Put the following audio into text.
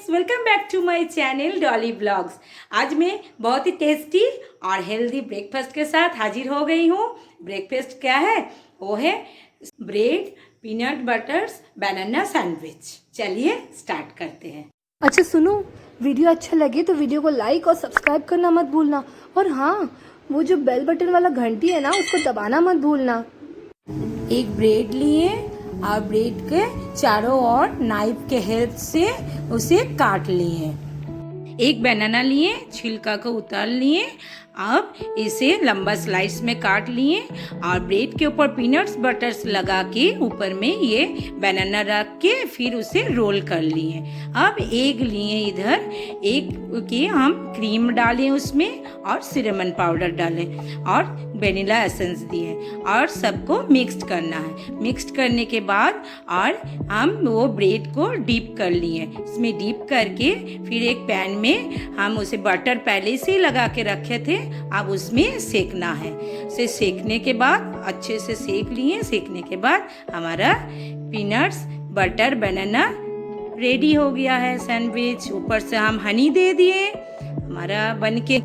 Welcome back to my channel Dolly blogs. आज मैं बहुत ही टेस्टी और हेल्दी ब्रेकफास्ट के साथ हाजिर हो गई हूँ। ब्रेकफास्ट क्या है? वो है ब्रेड पीनट बटर्स बनाना सैंडविच। चलिए स्टार्ट करते हैं। अच्छा सुनो, वीडियो अच्छा लगे तो वीडियो को लाइक और सब्सक्राइब करना मत भूलना। और हाँ, वो जो बेल बटन वाला घंटी है ना, उसको दबाना मत भूलना। एक ब्रेड लिए और ब्रेड के चारों ओर नाइफ के हेल्प से उसे काट लिए। एक बनाना लिए, छिलका को उतार लिए। अब इसे लंबा स्लाइस में काट लिए और ब्रेड के ऊपर पीनट्स बटर्स लगा के ऊपर में ये बनाना रख के फिर उसे रोल कर लिए। अब एग लिए, इधर एग की हम क्रीम डालें उसमें और सिनेमन पाउडर डालें और वेनिला एसेंस दिए और सबको मिक्स्ड करना है। मिक्स्ड करने के बाद और हम वो ब्रेड को डीप कर लिए। इसमें डीप करके फिर एक पैन में हम उसे बटर पहले से ही लगा के रखे थे, अब उसमें सेकना है। उसे सेकने के बाद अच्छे से सेक लिए। सेकने के बाद हमारा पीनट्स बटर बनाना रेडी हो गया है सैंडविच। ऊपर से हम हनी दे दिए, हमारा बनके